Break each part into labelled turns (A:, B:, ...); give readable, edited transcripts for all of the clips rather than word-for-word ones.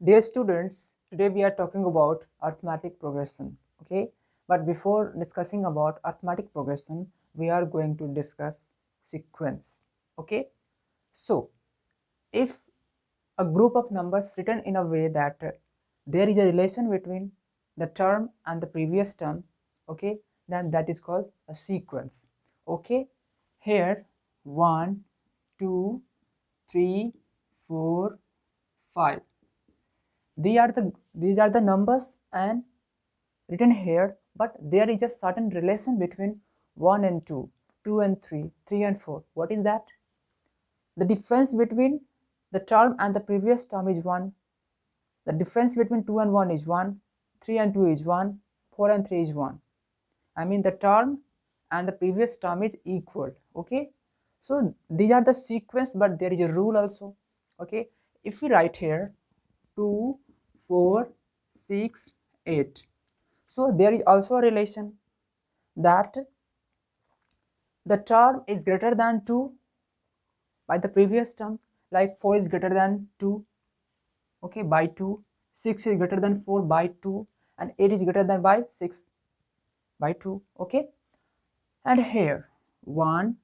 A: Dear students, today we are talking about arithmetic progression. Okay, but before discussing about arithmetic progression, we are going to discuss sequence. Okay, so if a group of numbers written in a way that there is a relation between the term and the previous term, okay, then that is called a sequence. Okay, here 1, 2, 3, 4, 5. These are the numbers and written here, but there is a certain relation between 1 and 2, 2 and 3, 3 and 4. What is that? The difference between the term and the previous term is 1. The difference between 2 and 1 is 1, 3 and 2 is 1, 4 and 3 is 1. I mean the term and the previous term is equal. Okay, so these are the sequence, but there is a rule also. Okay, if we write here 2, 4, 6, 8, so there is also a relation that the term is greater than 2 by the previous term, like 4 is greater than 2, okay, by 2, 6 is greater than 4 by 2, and 8 is greater than by 6 by 2. Okay, and here 1,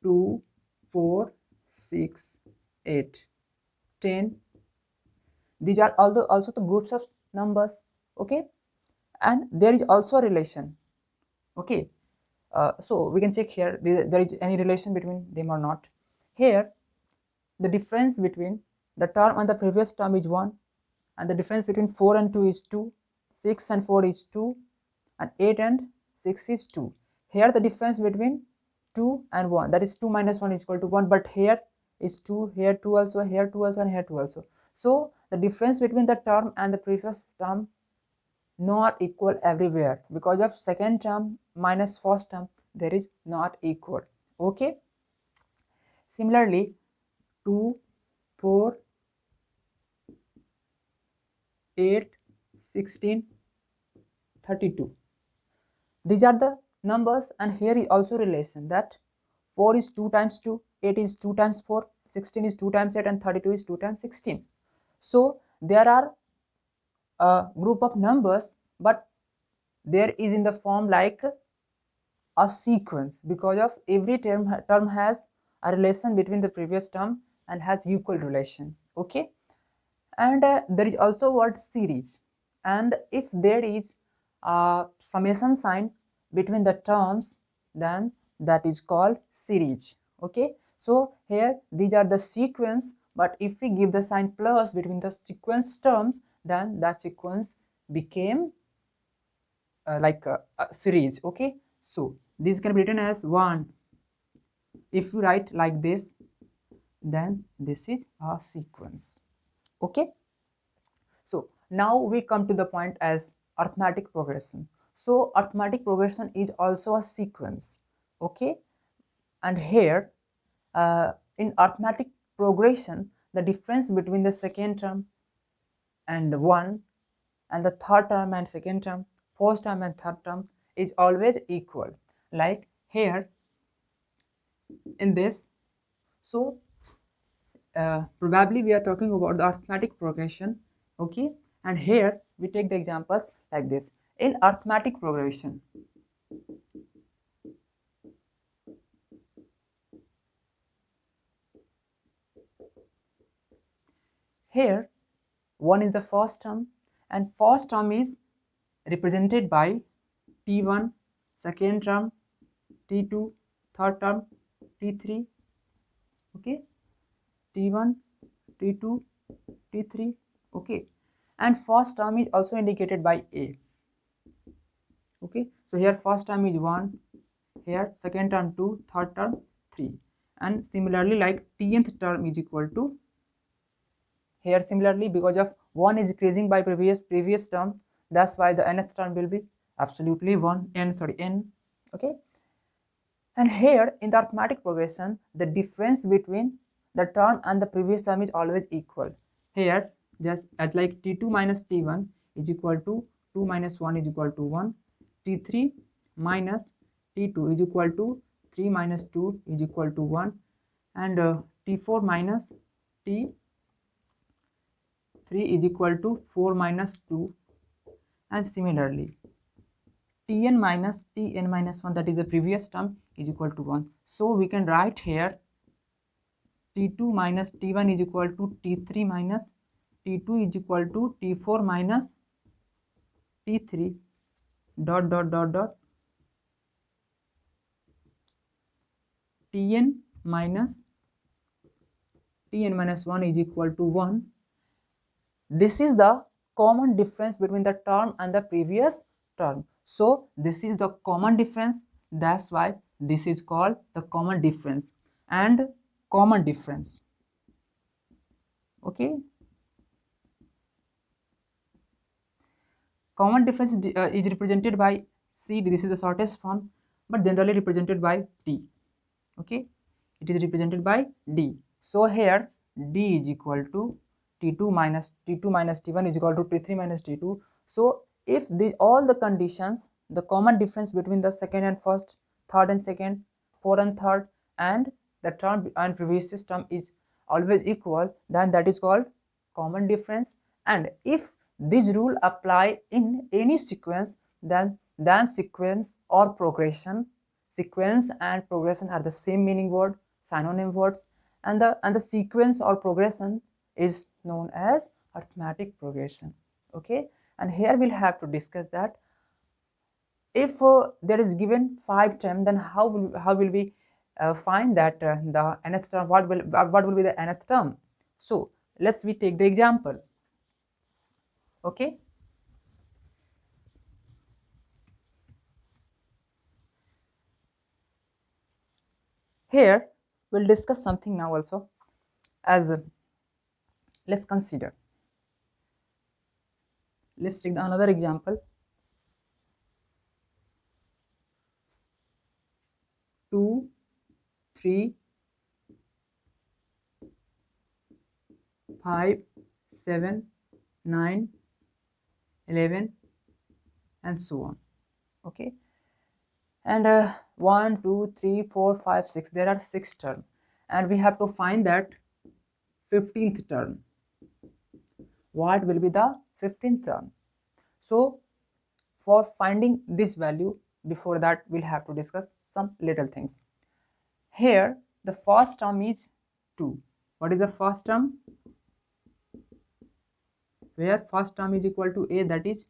A: 2, 4, 6, 8, 10. These are also the groups of numbers. Okay, and there is also a relation. Okay, so we can check here there is any relation between them or not. Here the difference between the term and the previous term is 1, and the difference between 4 and 2 is 2, 6 and 4 is 2, and 8 and 6 is 2. Here the difference between 2 and 1, that is 2 minus 1 is equal to 1, but here is 2, here 2 also, here 2 also, and here 2 also. So the difference between the term and the previous term not equal everywhere, because of second term minus first term there is not equal. Okay, similarly 2, 4, 8, 16, 32. These are the numbers, and here is also relation that 4 is 2 times 2, 8 is 2 times 4, 16 is 2 times 8, and 32 is 2 times 16. So there are a group of numbers, but there is in the form like a sequence, because of every term has a relation between the previous term and has equal relation. Okay, and there is also word series, and if there is a summation sign between the terms, then that is called series. Okay, so here these are the sequence, but if we give the sign plus between the sequence terms, then that sequence became like a series. Okay, so this can be written as 1. If you write like this, then this is a sequence. Okay, so now we come to the point as arithmetic progression. So arithmetic progression is also a sequence. Okay, and here in arithmetic progression, the difference between the second term and 1, and the third term and second term, fourth term and third term is always equal. Like here in this, so probably we are talking about the arithmetic progression. Okay, and here we take the examples like this. In arithmetic progression, here 1 is the first term, and first term is represented by t1, second term t2, third term t3. Okay, t1, t2, t3. Okay, and first term is also indicated by a. Okay, so here first term is 1, here second term 2, third term 3, and similarly like tnth term is equal to, here similarly because of 1 is decreasing by previous term, that's why the nth term will be absolutely 1, n. Okay, and here in the arithmetic progression, the difference between the term and the previous term is always equal. Here just as like t2 minus t1 is equal to 2 minus 1 is equal to 1, t3 minus t2 is equal to 3 minus 2 is equal to 1, and t4 minus t5 3 is equal to 4 minus 2, and similarly Tn minus Tn minus 1, that is the previous term, is equal to 1. So we can write here T2 minus T1 is equal to T3 minus T2 is equal to T4 minus T3 dot dot dot dot Tn minus 1 is equal to 1. This is the common difference between the term and the previous term. So this is the common difference, that's why this is called the common difference and common difference. Okay, common difference is represented by C. This is the shortest form, but generally represented by D. Okay, it is represented by D. So here D is equal to T2 minus T1 is equal to T3 minus T2. So if all the conditions, the common difference between the second and first, third and second, fourth and third, and the term and previous term is always equal, then that is called common difference. And if this rule apply in any sequence, then sequence or progression, sequence and progression are the same meaning word, synonym words, and the sequence or progression is known as arithmetic progression. Okay, and here we'll have to discuss that if there is given 5 term, then how will we find that the nth term, what will be the nth term. So let's we take the example. Okay, here we'll discuss something now also, as let's consider, let's take another example. 2, 3, 5, 7, 9, 11, and so on. Okay, and 1, 2, 3, 4, 5, 6, there are 6 terms, and we have to find that 15th term. What will be the 15th term? So for finding this value, before that we'll have to discuss some little things. Here the first term is 2. What is the first term? Where first term is equal to a, that is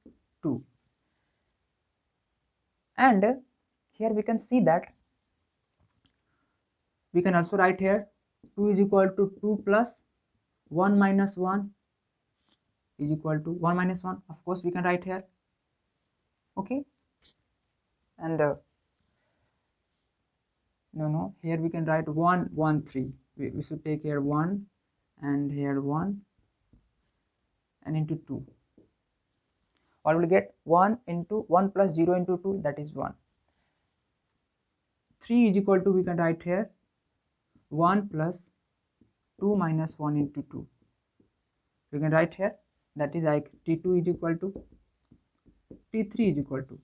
A: 2. And here we can see that we can also write here 2 is equal to 2 plus 1 minus 1 is equal to 1 minus 1. Of course we can write here. Okay, and no, here we can write 1, 1, 3. We should take here 1 and here 1 and into 2. What will get? 1 into 1 plus 0 into 2, that is 1. 3 is equal to, we can write here 1 plus 2 minus 1 into 2. We can write here, that is like T2 is equal to T3 is equal to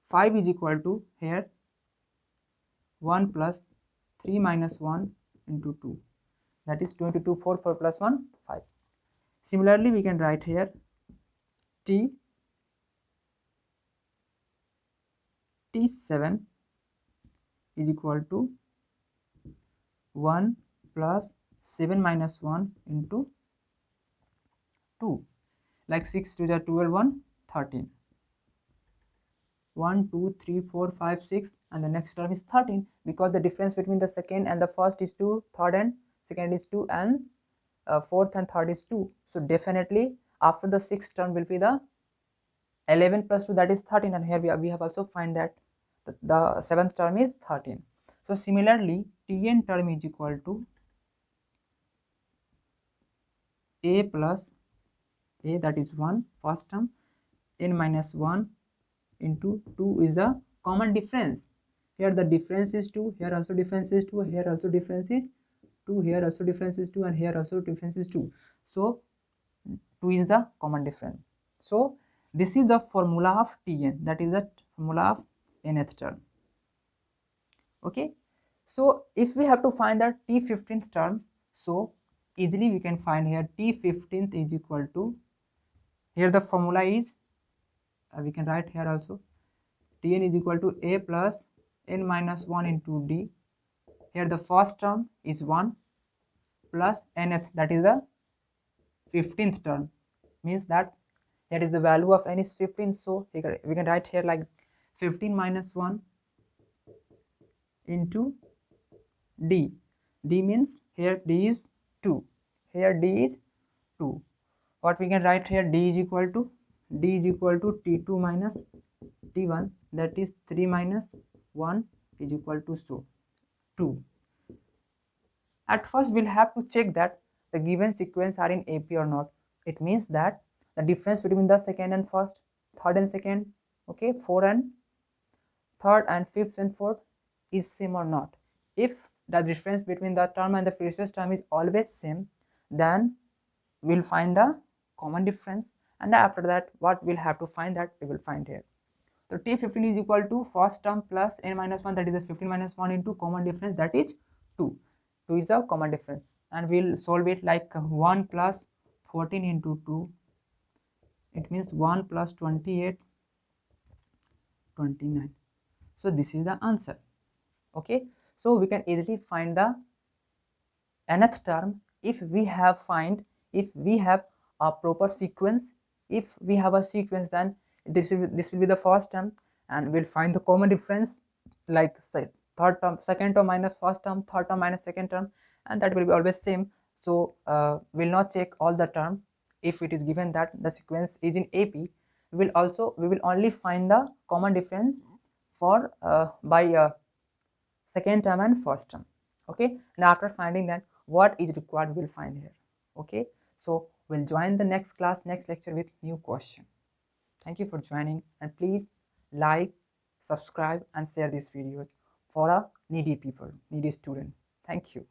A: 5 is equal to here 1 plus 3 minus 1 into 2, that is 22, 4 plus 1, 5. Similarly we can write here T7 is equal to 1 plus 7 minus 1 into 2, like 6 to the 12, 1, 13. 1, 2, 3, 4, 5, 6, and the next term is 13, because the difference between the second and the first is 2, third and second is 2, and fourth and third is 2. So definitely after the sixth term will be the 11 plus 2, that is 13, and here we have also find that the seventh term is 13. So similarly Tn term is equal to a plus a, that is 1 first term, n minus 1 into 2 is the common difference. Here the difference is 2, here also difference is 2, here also difference is 2, here also difference is 2, and here also difference is 2. So 2 is the common difference. So this is the formula of Tn, that is the formula of nth term. Okay, so if we have to find the T15th term, so easily we can find here t15th is equal to, here the formula is, we can write here also, Tn is equal to a plus n minus 1 into d. Here the first term is 1 plus nth, that is the 15th term, means that here is the value of n is 15, so we can write here like 15 minus 1 into d. D means here d is 2, here d is 2. What we can write here, d is equal to t2 minus t1, that is 3 minus 1 is equal to 2. At first we'll have to check that the given sequence are in AP or not. It means that the difference between the second and first, third and second, okay, third and fifth and fourth is same or not. If the difference between the term and the previous term is always same, then we'll find the common difference, and after that what we'll have to find, that we will find here. So t15 is equal to first term plus n minus 1, that is the 15 minus 1 into common difference, that is 2. 2 is a common difference, and we'll solve it like 1 plus 14 into 2, it means 1 plus 28, 29. So this is the answer. Okay, so we can easily find the nth term if we have a proper sequence. If we have a sequence, then this will be the first term, and we'll find the common difference, like say third term, second term minus first term, third term minus second term, and that will be always same. So we'll not check all the term. If it is given that the sequence is in AP, we will only find the common difference for by second term and first term. Okay, and after finding that what is required, we'll find here. Okay, so we'll join the next class, next lecture with new question. Thank you for joining, and please like, subscribe and share this video for a needy people, needy student. Thank you.